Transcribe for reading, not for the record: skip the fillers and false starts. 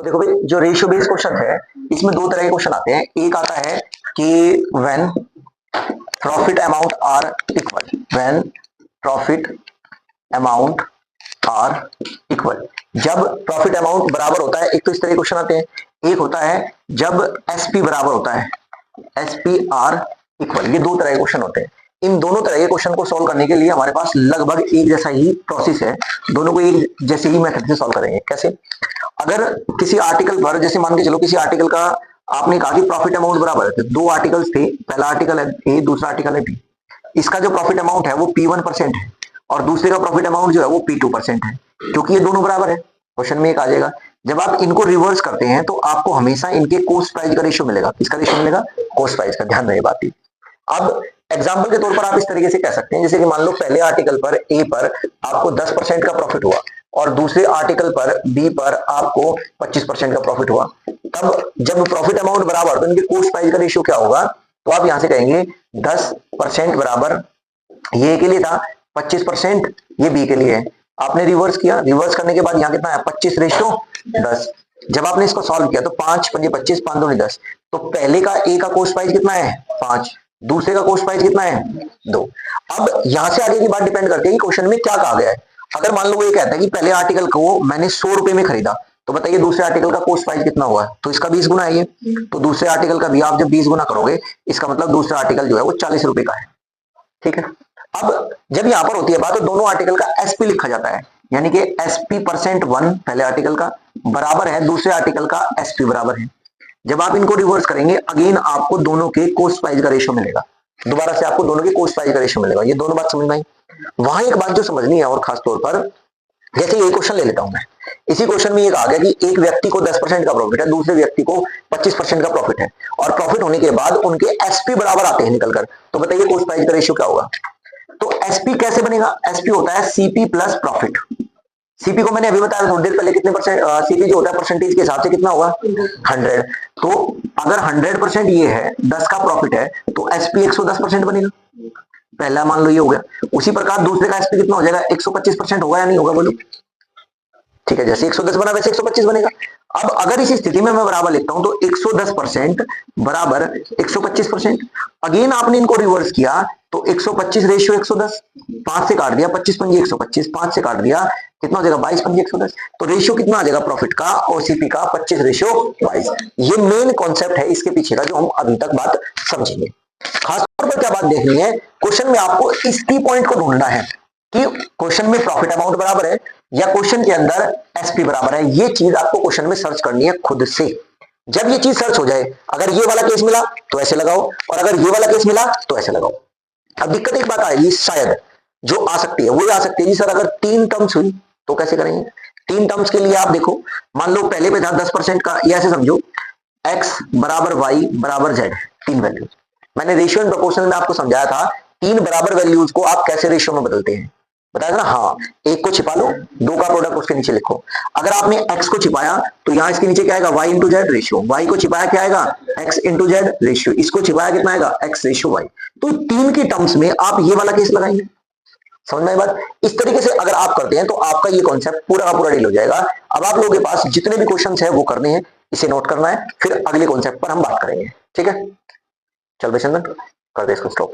तो देखो भाई, जो रेशियो बेस्ड क्वेश्चन है इसमें दो तरह के क्वेश्चन आते हैं। एक आता है कि when profit amount are equal, when profit amount are equal, जब प्रॉफिट अमाउंट बराबर होता है। एक तो इस तरह के क्वेश्चन आते हैं, एक होता है जब एसपी बराबर होता है, एसपी आर इक्वल। ये दो तरह के क्वेश्चन होते हैं। इन दोनों तरह के क्वेश्चन को सॉल्व करने के लिए हमारे पास लगभग एक जैसा ही प्रोसेस है, दोनों को एक जैसे ही मेथड से सॉल्व करेंगे। कैसे? अगर किसी आर्टिकल पर, जैसे मान के चलो किसी आर्टिकल का आपने कहा कि प्रॉफिट अमाउंट बराबर है, दो आर्टिकल्स थे, पहला आर्टिकल है ए, दूसरा आर्टिकल है बी। इसका जो प्रॉफिट अमाउंट है वो P1% है और दूसरे का प्रॉफिट अमाउंट जो है वो P2% है, क्योंकि ये दोनों बराबर है। क्वेश्चन में एक आ जाएगा, जब आप इनको रिवर्स करते हैं तो आपको हमेशा इनके कॉस्ट प्राइस का रेशियो मिलेगा। किसका रेशियो मिलेगा? कॉस्ट प्राइस का। ध्यान रहे बात की। अब एग्जाम्पल के तौर पर आप इस तरीके से कह सकते हैं, जैसे कि मान लो पहले आर्टिकल पर ए पर आपको 10% का प्रॉफिट हुआ और दूसरे आर्टिकल पर बी पर आपको 25% का प्रॉफिट हुआ। तब जब प्रॉफिट अमाउंट बराबर तो इनके कॉस्ट प्राइस का रेशियो क्या होगा? तो आप यहां से कहेंगे 10% बराबर, ये के लिए था 25%, ये बी के लिए है। आपने रिवर्स किया, रिवर्स करने के बाद यहाँ कितना है? 25:10। जब आपने इसको सॉल्व किया तो 5 पंजे 25, 5 दूनी 10। तो पहले का ए का कॉस्ट प्राइस कितना है? 5, दूसरे का कॉस्ट प्राइस कितना है? 2। अब यहां से आगे की बात डिपेंड करती है कि क्वेश्चन में क्या कहा गया है। अगर मान लो वो ये कहता है कि पहले आर्टिकल को मैंने 100 रुपए में खरीदा, तो बताइए दूसरे आर्टिकल का कॉस्ट प्राइस कितना हुआ? तो इसका 20 गुना है ये, तो दूसरे आर्टिकल का भी आप जब 20 गुना करोगे, इसका मतलब दूसरा आर्टिकल जो है वो 40 रुपए का है। ठीक है। अब जब यहां पर होती है बात, तो दोनों आर्टिकल का एसपी लिखा जाता है, यानी कि SP%1 पहले आर्टिकल का बराबर है दूसरे आर्टिकल का एसपी बराबर है। जब आप इनको रिवर्स करेंगे, अगेन आपको दोनों के कॉस्ट प्राइस का रेशियो मिलेगा। दोबारा से आपको दोनों के कॉस्ट प्राइस का रेशियो मिलेगा। ये दोनों बात समझ में आई। वहां एक बात जो समझनी है और खास तौर पर, जैसे ये क्वेश्चन ले लेता हूं मैं, इसी क्वेश्चन में ये कहा गया कि एक व्यक्ति को 10% का प्रॉफिट है, दूसरे व्यक्ति को 25% का प्रॉफिट है, और प्रॉफिट होने के बाद उनके एसपी बराबर आते हैं निकलकर। तो बताइए कॉस्ट प्राइस का रेशियो क्या होगा? तो एसपी कैसे बनेगा? एसपी होता है सीपी प्लस प्रॉफिट। सीपी को मैंने अभी बताया थोड़ी देर पहले, कितने परसेंट सीपी जो होता है परसेंटेज के हिसाब से कितना होगा? 100। तो अगर 100% ये है, 10 का प्रॉफिट है, तो एसपी 110% बनेगा। पहला मान लो ये हो गया। उसी प्रकार दूसरे का एसपी कितना हो जाएगा? 125% होगा या नहीं होगा? बोलो। ठीक है, जैसे 110 बना वैसे 125 बनेगा। अब अगर इस स्थिति में मैं बराबर लिखता हूं तो 110% बराबर 125%। अगेन आपने इनको रिवर्स किया तो 125 रेशियो 110, 5 से काट दिया 25 पंजी 125, 5 से काट दिया कितना हो जाएगा? 22 पंजी 110। तो रेशियो कितना आ जाएगा प्रॉफिट का और सीपी का? 25:22। ये मेन कॉन्सेप्ट है इसके पीछे का, जो हम अभी तक बात समझेंगे। खासतौर पर क्या बात देखनी है, क्वेश्चन में आपको इस की पॉइंट को ढूंढना है कि क्वेश्चन में प्रॉफिट अमाउंट बराबर है या क्वेश्चन के अंदर एसपी बराबर है। ये चीज आपको क्वेश्चन में सर्च करनी है खुद से। जब ये चीज सर्च हो जाए, अगर ये वाला केस मिला तो ऐसे लगाओ, और अगर ये वाला केस मिला तो ऐसे लगाओ। अब दिक्कत एक बात आएगी शायद, जो आ सकती है वो आ सकती है जी सर, अगर 3 टर्म्स हुई तो कैसे करेंगे? 3 टर्म्स के लिए आप देखो, मान लो पहले पे था 10% का, ये ऐसे समझो x बराबर y बराबर z, 3 वैल्यूज। मैंने रेशियो एंड प्रोपोर्शन में आपको समझाया था 3 बराबर वैल्यूज को आप कैसे रेशियो में बदलते हैं, बताया था ना? हाँ, एक को छिपा लो, 2 का प्रोडक्ट उसके नीचे लिखो। अगर आपने x को छिपाया तो यहां इसके नीचे क्या आएगा? y into Z ratio. y को छिपाया क्या आएगा? x into Z ratio. इसको छिपाया कितना आएगा? x ratio y। तो 3 के टर्म्स में आप ये वाला केस लगाएंगे। समझ में आई बात? इस तरीके से अगर आप करते हैं तो आपका ये कॉन्सेप्ट पूरा का पूरा डील हो जाएगा। अब आप लोगों के पास जितने भी क्वेश्चंस है वो करने हैं, इसे नोट करना है, फिर अगले कॉन्सेप्ट पर हम बात करेंगे। ठीक है, चल बेचंदन कर दे इसको स्टॉप।